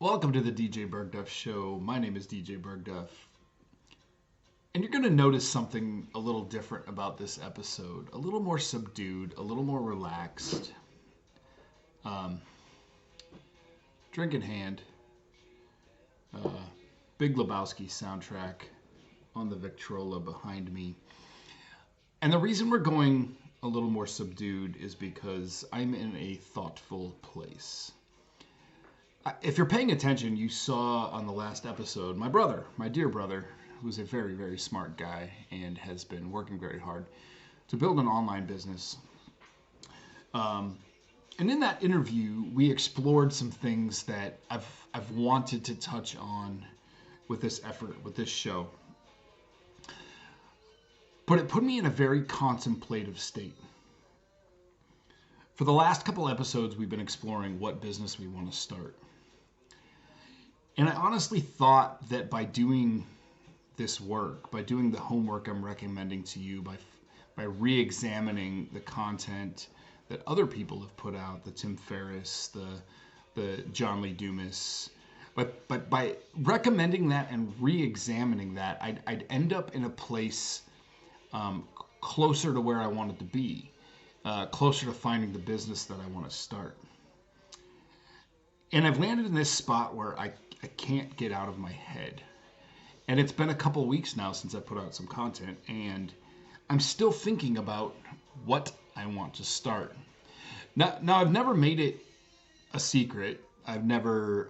Welcome to the DJ Burgduff Show. My name is DJ Burgduff. And you're going to notice something a little different about this episode. A little more subdued, a little more relaxed. Um, Drink in hand. Big Lebowski soundtrack on the Victrola behind me. And the reason we're going a little more subdued is because I'm in a thoughtful place. If you're paying attention, you saw on the last episode my dear brother, who's a very, very smart guy and has been working very hard to build an online business. And in that interview, we explored some things that I've wanted to touch on with this effort, with this show. But it put me in a very contemplative state. For the last couple episodes, we've been exploring what business we want to start. And I honestly thought that by doing this work, by doing the homework I'm recommending to you, by re-examining the content that other people have put out, the Tim Ferriss, the John Lee Dumas, but by recommending that and re-examining that, I'd end up in a place closer to where I wanted to be, closer to finding the business that I want to start. And I've landed in this spot where I can't get out of my head. And it's been a couple weeks now since I put out some content, and I'm still thinking about what I want to start. Now I've never made it a secret. I've never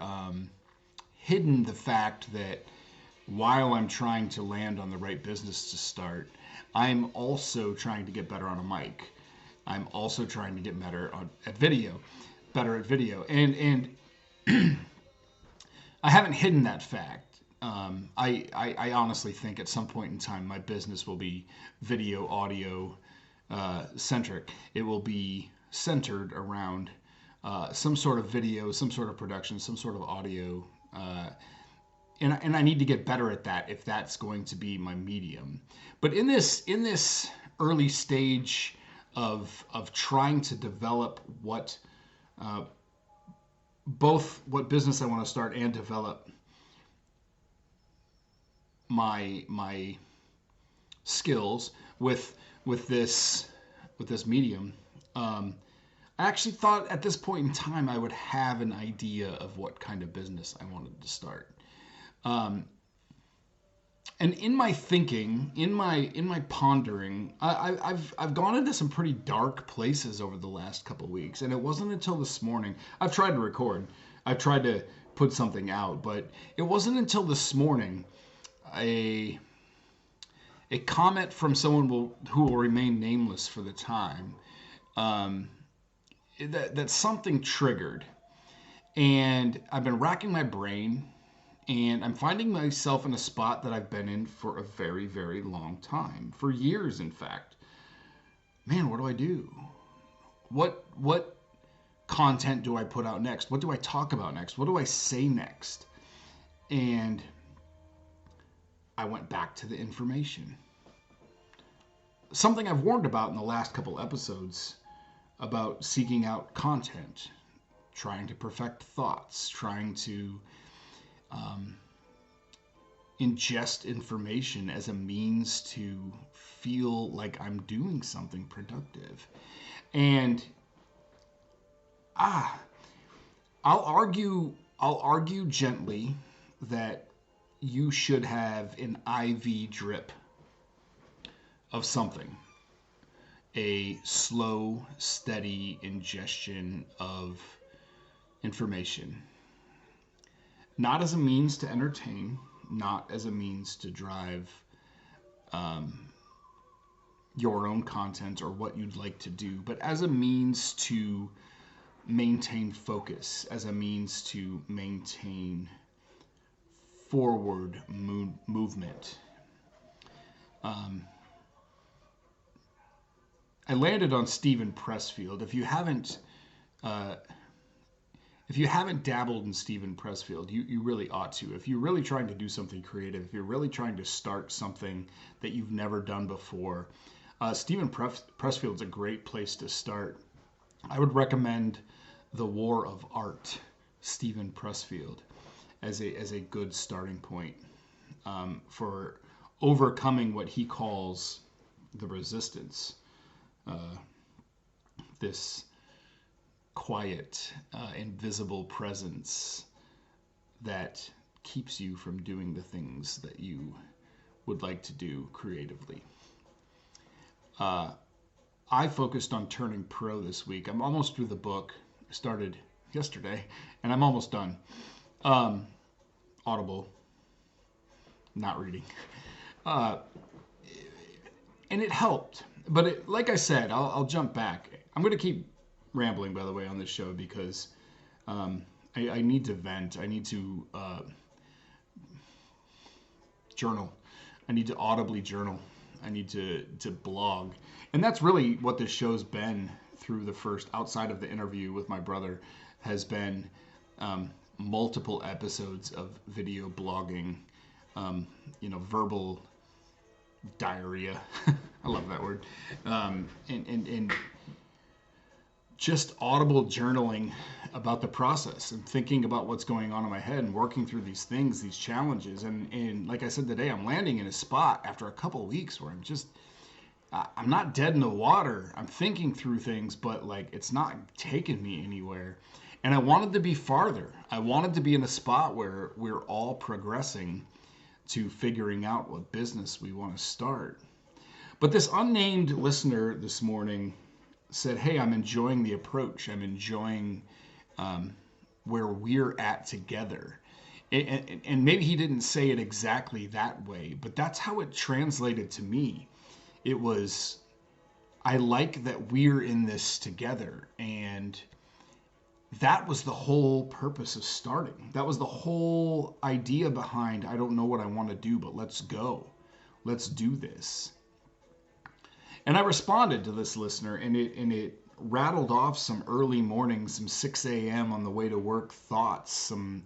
hidden the fact that while I'm trying to land on the right business to start, I'm also trying to get better on a mic. I'm also trying to get better at video. And I haven't hidden that fact. I honestly think at some point in time my business will be video, audio centric. It will be centered around some sort of video, some sort of production, some sort of audio. And I need to get better at that if that's going to be my medium. But in this early stage of trying to develop both what business I want to start and develop my skills with this medium. I actually thought at this point in time I would have an idea of what kind of business I wanted to start. And in my thinking, in my pondering, I've gone into some pretty dark places over the last couple of weeks, and it wasn't until this morning. I've tried to record, I've tried to put something out, but it wasn't until this morning a comment from someone who will remain nameless for the time, that something triggered, and I've been racking my brain. And I'm finding myself in a spot that I've been in for a very, very long time. For years, in fact. Man, what do I do? What content do I put out next? What do I talk about next? What do I say next? And I went back to the information. Something I've warned about in the last couple episodes about seeking out content, trying to perfect thoughts, trying to ingest information as a means to feel like I'm doing something productive. And I'll argue gently that you should have an IV drip of something, a slow, steady ingestion of information. Not as a means to entertain, not as a means to drive your own content or what you'd like to do, but as a means to maintain focus, as a means to maintain forward movement. I landed on Steven Pressfield. If you haven't dabbled in Steven Pressfield, you really ought to. If you're really trying to do something creative, if you're really trying to start something that you've never done before, Steven Pressfield's a great place to start. I would recommend The War of Art, Steven Pressfield. as a good starting point for overcoming what he calls the resistance, this quiet, invisible presence that keeps you from doing the things that you would like to do creatively. I focused on turning pro this week. I'm almost through the book. I started yesterday, and I'm almost done. Audible, not reading. And it helped. But like I said, I'll jump back. I'm going to keep rambling, by the way, on this show because I need to vent. I need to journal. I need to audibly journal. I need to blog. And that's really what this show's been through the first, outside of the interview with my brother, has been multiple episodes of video blogging, verbal diarrhea. I love that word. And just audible journaling about the process and thinking about what's going on in my head and working through these things, these challenges. And like I said today, I'm landing in a spot after a couple of weeks where I'm not dead in the water. I'm thinking through things, but like it's not taking me anywhere. And I wanted to be farther. I wanted to be in a spot where we're all progressing to figuring out what business we want to start. But this unnamed listener this morning said, hey, I'm enjoying the approach. I'm enjoying where we're at together. And maybe he didn't say it exactly that way, but that's how it translated to me. It was, I like that we're in this together. And that was the whole purpose of starting. That was the whole idea behind, I don't know what I want to do, but let's go. Let's do this. And I responded to this listener, and it rattled off some early mornings, some 6 a.m. on the way to work thoughts, some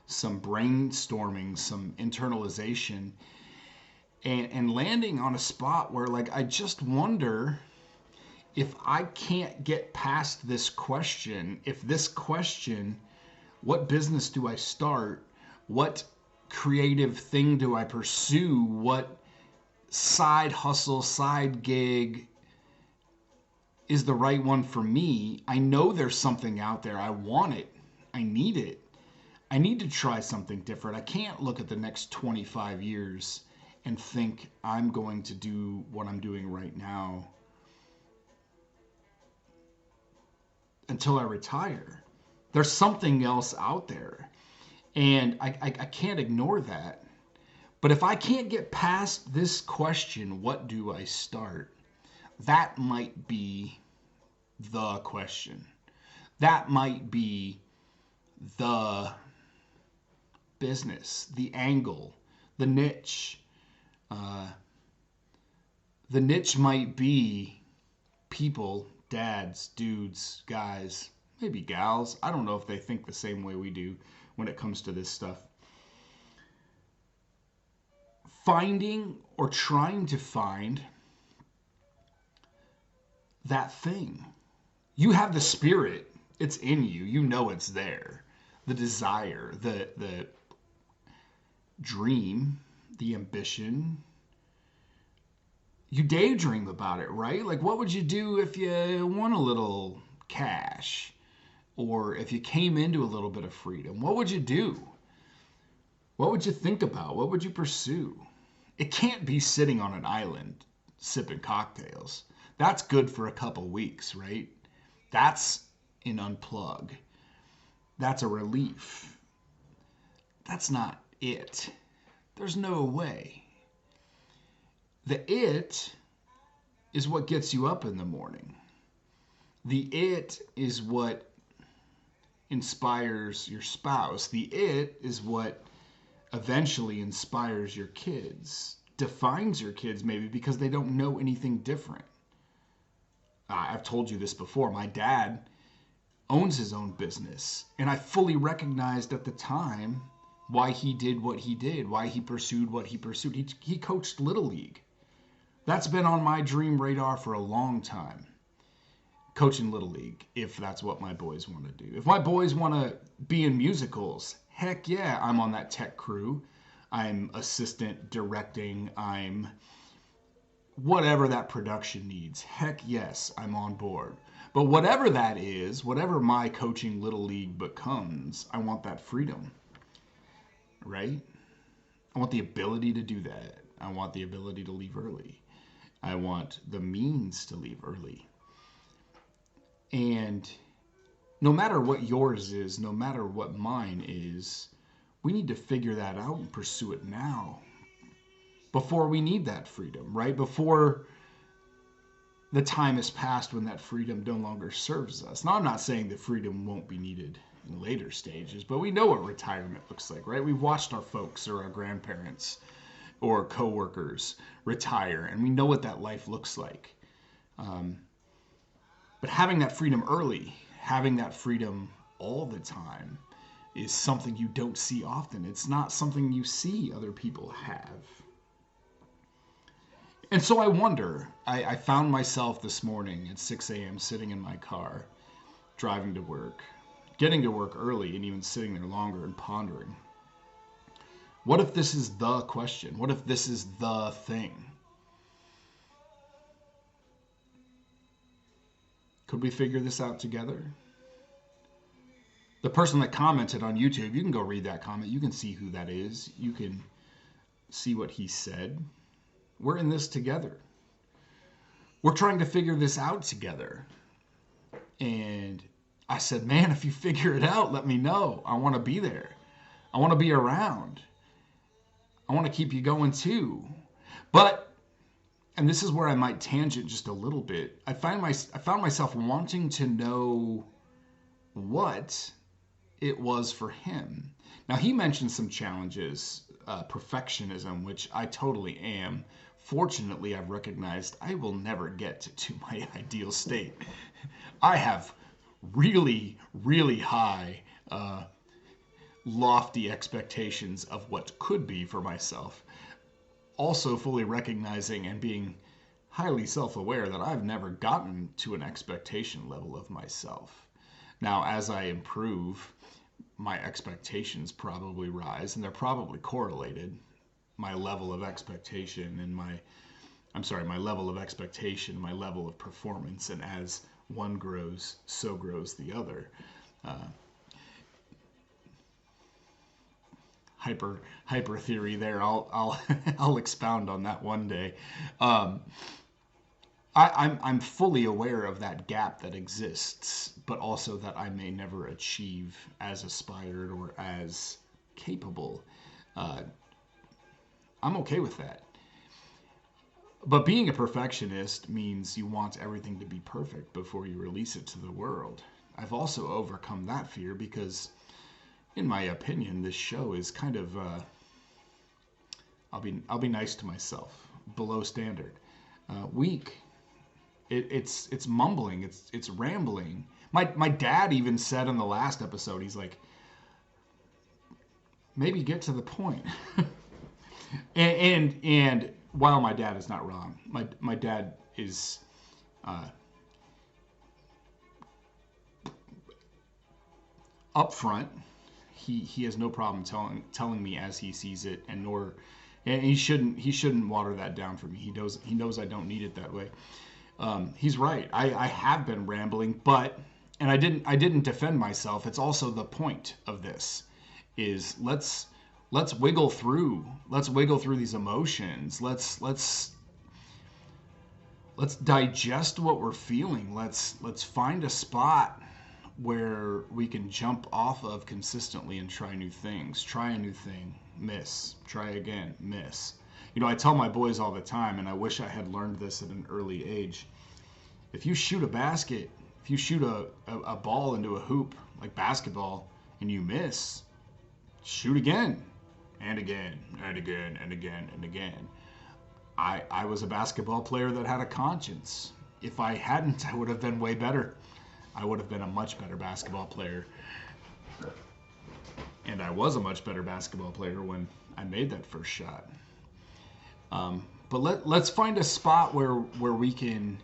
brainstorming, some internalization, and landing on a spot where, like, I just wonder if I can't get past this question, if this question, what business do I start? What creative thing do I pursue? What side hustle, side gig is the right one for me? I know there's something out there. I want it. I need it. I need to try something different. I can't look at the next 25 years and think I'm going to do what I'm doing right now until I retire. There's something else out there. And I can't ignore that. But if I can't get past this question, what do I start? That might be the question. That might be the business, the angle, the niche. The niche might be people, dads, dudes, guys, maybe gals. I don't know if they think the same way we do when it comes to this stuff. Finding or trying to find that thing. You have the spirit. It's in you. You know it's there. The desire, the dream, the ambition. You daydream about it, right? Like, what would you do if you won a little cash? Or if you came into a little bit of freedom? What would you do? What would you think about? What would you pursue? It can't be sitting on an island sipping cocktails. That's good for a couple weeks, right? That's an unplug. That's a relief. That's not it. There's no way. The it is what gets you up in the morning. The it is what inspires your spouse. The it is what eventually inspires your kids, defines your kids maybe because they don't know anything different. I've told you this before. My dad owns his own business, and I fully recognized at the time why he did what he did, why he pursued what he pursued. He coached Little League. That's been on my dream radar for a long time. Coaching Little League, if that's what my boys want to do. If my boys want to be in musicals, Heck yeah, I'm on that tech crew. I'm assistant directing. I'm whatever that production needs. Heck yes, I'm on board. But whatever that is, whatever my coaching little league becomes, I want that freedom, right? I want the ability to do that. I want the ability to leave early. I want the means to leave early. And no matter what yours is, no matter what mine is, we need to figure that out and pursue it now before we need that freedom, right? Before the time has passed when that freedom no longer serves us. Now, I'm not saying that freedom won't be needed in later stages, but we know what retirement looks like, right? We've watched our folks or our grandparents or coworkers retire, and we know what that life looks like. But having that freedom early, having that freedom all the time, is something you don't see often. It's not something you see other people have. And so I wonder, I found myself this morning at 6 a.m. sitting in my car, driving to work, getting to work early and even sitting there longer and pondering. What if this is the question? What if this is the thing? Could we figure this out together? The person that commented on YouTube, you can go read that comment. You can see who that is. You can see what he said. We're in this together. We're trying to figure this out together. And I said, man, if you figure it out, let me know. I want to be there. I want to be around. I want to keep you going too. But, and this is where I might tangent just a little bit, I found myself wanting to know what it was for him. Now, he mentioned some challenges, perfectionism, which I totally am. Fortunately, I've recognized I will never get to my ideal state. I have really, really high, lofty expectations of what could be for myself. Also fully recognizing and being highly self-aware that I've never gotten to an expectation level of myself. Now, as I improve, my expectations probably rise, and they're probably correlated. My level of expectation and my level of expectation, my level of performance, and as one grows, so grows the other. Hyper theory there. I'll I'll expound on that one day. I'm fully aware of that gap that exists, but also that I may never achieve as aspired or as capable. I'm okay with that. But being a perfectionist means you want everything to be perfect before you release it to the world. I've also overcome that fear because, in my opinion, this show is kind of I'll be nice to myself, below standard, weak. It's mumbling, it's rambling. My dad even said in the last episode, he's like, maybe get to the point. and while my dad is not wrong, my dad is upfront. He has no problem telling me as he sees it, and he shouldn't water that down for me. He knows I don't need it that way. He's right. I have been rambling, and I didn't defend myself. It's also the point of this is let's wiggle through these emotions. Let's digest what we're feeling. Let's find a spot where we can jump off of consistently and try new things. Try a new thing, miss. Try again, miss. You know, I tell my boys all the time, and I wish I had learned this at an early age. If you shoot a basket, if you shoot a ball into a hoop, like basketball, and you miss, shoot again, and again, and again, and again, and again. I was a basketball player that had a conscience. If I hadn't, I would have been way better. I would have been a much better basketball player. And I was a much better basketball player when I made that first shot. But let's find a spot where we can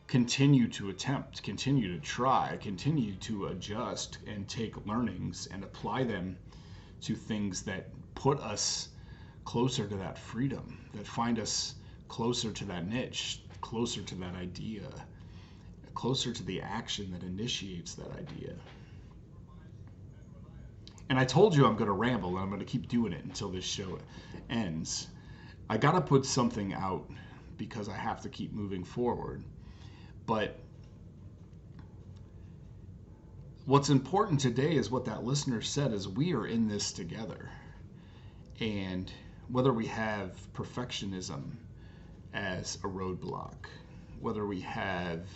continue to attempt, continue to try, continue to adjust, and take learnings and apply them to things that put us closer to that freedom, that find us closer to that niche, closer to that idea, closer to the action that initiates that idea. And I told you I'm going to ramble, and I'm going to keep doing it until this show ends. I got to put something out because I have to keep moving forward. But what's important today is what that listener said, is we are in this together. And whether we have perfectionism as a roadblock, whether we have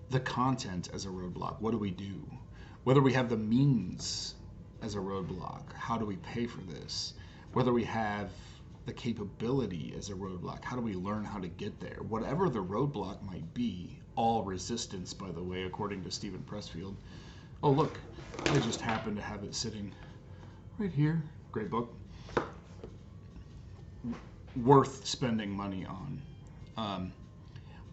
the content as a roadblock, what do we do? Whether we have the means as a roadblock, how do we pay for this? Whether we have the capability as a roadblock, how do we learn how to get there? Whatever the roadblock might be, all resistance, by the way, according to Stephen Pressfield. Oh, look, I just happen to have it sitting right here. Great book. Worth spending money on.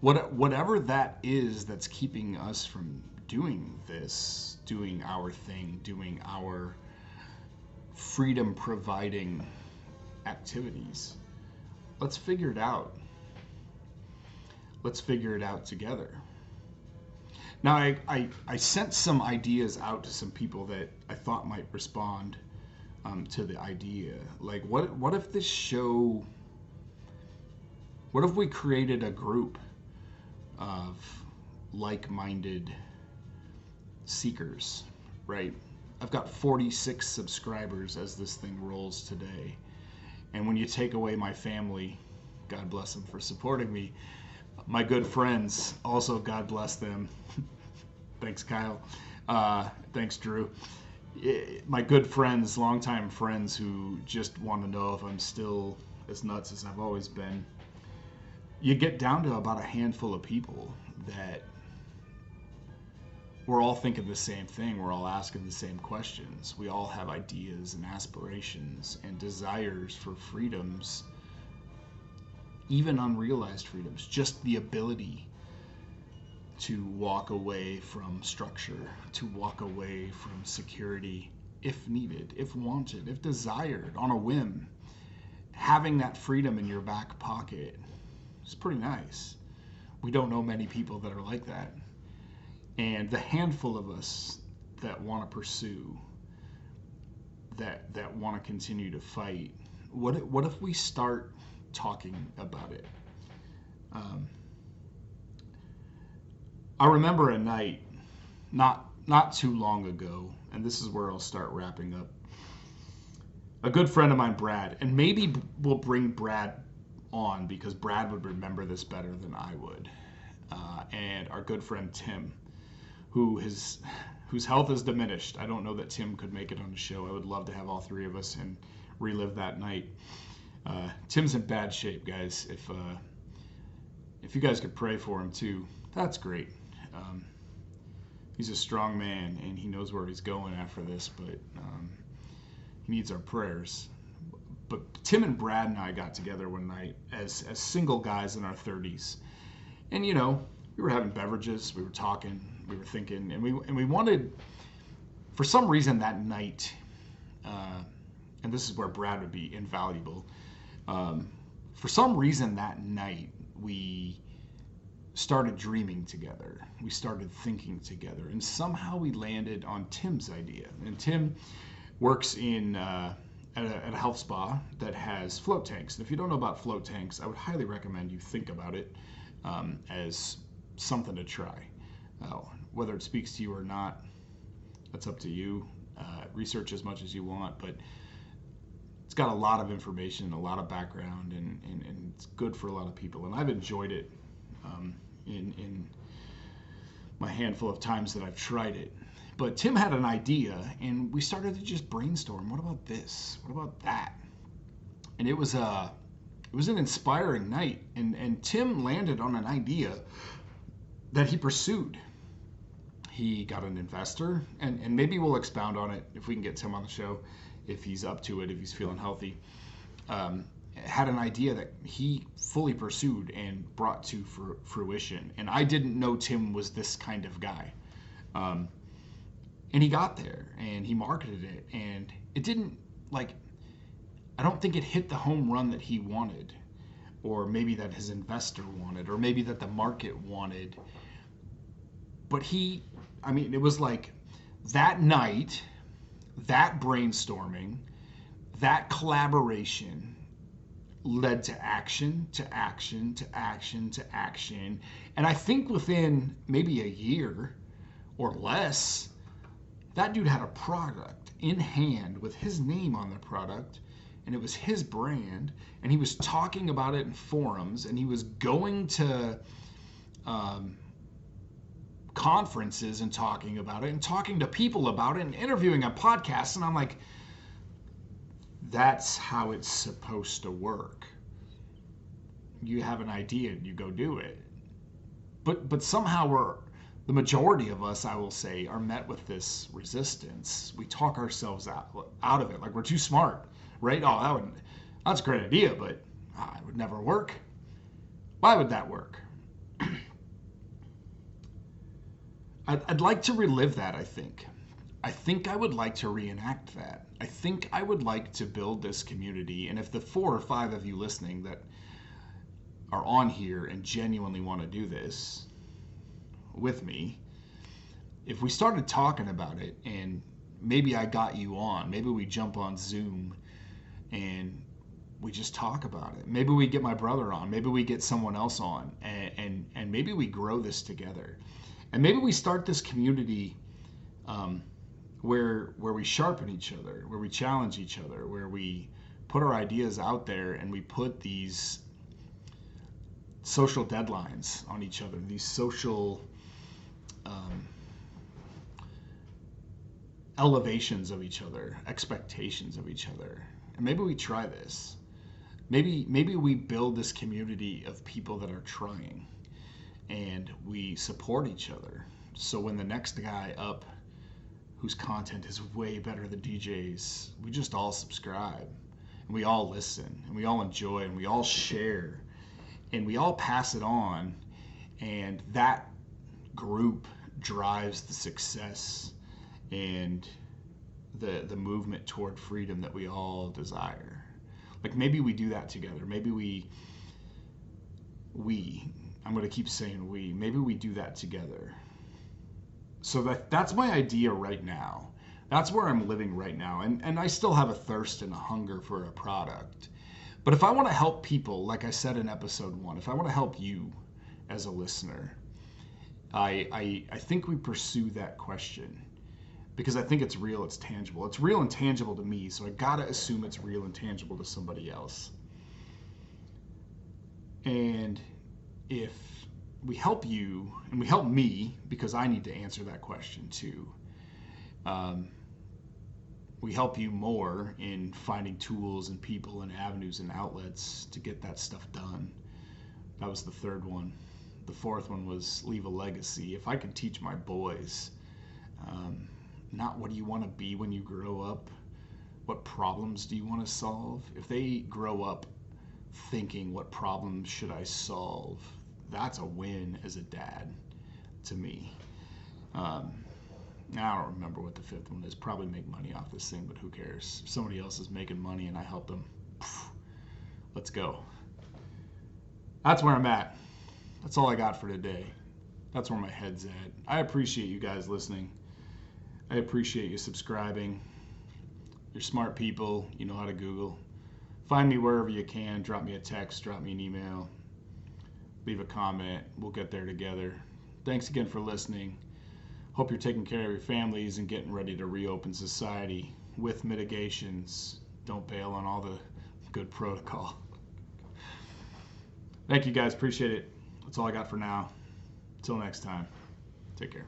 Whatever that is that's keeping us from doing this, doing our thing, doing our freedom providing activities, let's figure it out. Let's figure it out together. Now, I sent some ideas out to some people that I thought might respond to the idea. Like, what if this show, what if we created a group of like-minded seekers, right? I've got 46 subscribers as this thing rolls today. And when you take away my family, God bless them for supporting me, my good friends, also God bless them. Thanks, Kyle. Thanks, Drew. My good friends, longtime friends who just want to know if I'm still as nuts as I've always been. You get down to about a handful of people that we're all thinking the same thing. We're all asking the same questions. We all have ideas and aspirations and desires for freedoms, even unrealized freedoms. Just the ability to walk away from structure, to walk away from security if needed, if wanted, if desired, on a whim. Having that freedom in your back pocket is pretty nice. We don't know many people that are like that. And the handful of us that want to pursue, that want to continue to fight, what if we start talking about it? I remember a night not too long ago, and this is where I'll start wrapping up. A good friend of mine, Brad, and maybe we'll bring Brad on because Brad would remember this better than I would. And our good friend Tim, whose health is diminished. I don't know that Tim could make it on the show. I would love to have all three of us and relive that night. Tim's in bad shape, guys. If you guys could pray for him too, that's great. He's a strong man and he knows where he's going after this, but he needs our prayers. But Tim and Brad and I got together one night as single guys in our 30s, and we were having beverages, we were talking, we were thinking, and we wanted, for some reason that night, and this is where Brad would be invaluable. For some reason that night we started dreaming together. We started thinking together, and somehow we landed on Tim's idea. And Tim works in at a health spa that has float tanks. And if you don't know about float tanks, I would highly recommend you think about it as something to try. Whether it speaks to you or not, that's up to you. Research as much as you want, but it's got a lot of information, a lot of background, and it's good for a lot of people. And I've enjoyed it in my handful of times that I've tried it. But Tim had an idea, and we started to just brainstorm. What about this? What about that? And it was an inspiring night. And Tim landed on an idea that he pursued. He got an investor, and maybe we'll expound on it if we can get Tim on the show, if he's up to it, if he's feeling healthy. Had an idea that he fully pursued and brought to fruition. And I didn't know Tim was this kind of guy. And he got there and he marketed it, and it didn't, like, I don't think it hit the home run that he wanted, or maybe that his investor wanted, or maybe that the market wanted. But it was like that night, that brainstorming, that collaboration led to action, to action, to action, to action. And I think within maybe a year or less, that dude had a product in hand with his name on the product, and it was his brand, and he was talking about it in forums, and he was going to conferences and talking about it, and talking to people about it, and interviewing on podcasts. And I'm like, that's how it's supposed to work. You have an idea and you go do it. But somehow the majority of us, I will say, are met with this resistance. We talk ourselves out of it, like we're too smart, right? Oh, that's a great idea, but it would never work. Why would that work? I'd like to relive that, I think. I think I would like to reenact that. I think I would like to build this community. And if the 4 or 5 of you listening that are on here and genuinely want to do this with me, if we started talking about it, and maybe I got you on, maybe we jump on Zoom and we just talk about it. Maybe we get my brother on, maybe we get someone else on, and maybe we grow this together. And maybe we start this community where we sharpen each other, where we challenge each other, where we put our ideas out there, and we put these social deadlines on each other, these social elevations of each other, expectations of each other. And maybe we try this. Maybe we build this community of people that are trying, and we support each other. So when the next guy up whose content is way better than DJ's, we just all subscribe, and we all listen, and we all enjoy, and we all share, and we all pass it on, and that group drives the success and the movement toward freedom that we all desire. Like, maybe we do that together. Maybe we I'm going to keep saying maybe we do that together. So that's my idea right now. That's where I'm living right now. And I still have a thirst and a hunger for a product. But if I want to help people, like I said in episode 1, if I want to help you as a listener, I think we pursue that question, because I think it's real, it's tangible. It's real and tangible to me, so I got to assume it's real and tangible to somebody else. And if we help you, and we help me, because I need to answer that question too, we help you more in finding tools and people and avenues and outlets to get that stuff done. That was the 3rd one. The 4th one was leave a legacy. If I could teach my boys, not what do you want to be when you grow up, what problems do you want to solve? If they grow up thinking, what problems should I solve? That's a win as a dad to me. I don't remember what the 5th one is. Probably make money off this thing, but who cares? If somebody else is making money and I help them, let's go. That's where I'm at. That's all I got for today. That's where my head's at. I appreciate you guys listening. I appreciate you subscribing. You're smart people. You know how to Google. Find me wherever you can. Drop me a text. Drop me an email. Leave a comment. We'll get there together. Thanks again for listening. Hope you're taking care of your families and getting ready to reopen society with mitigations. Don't bail on all the good protocol. Thank you guys. Appreciate it. That's all I got for now. Until next time. Take care.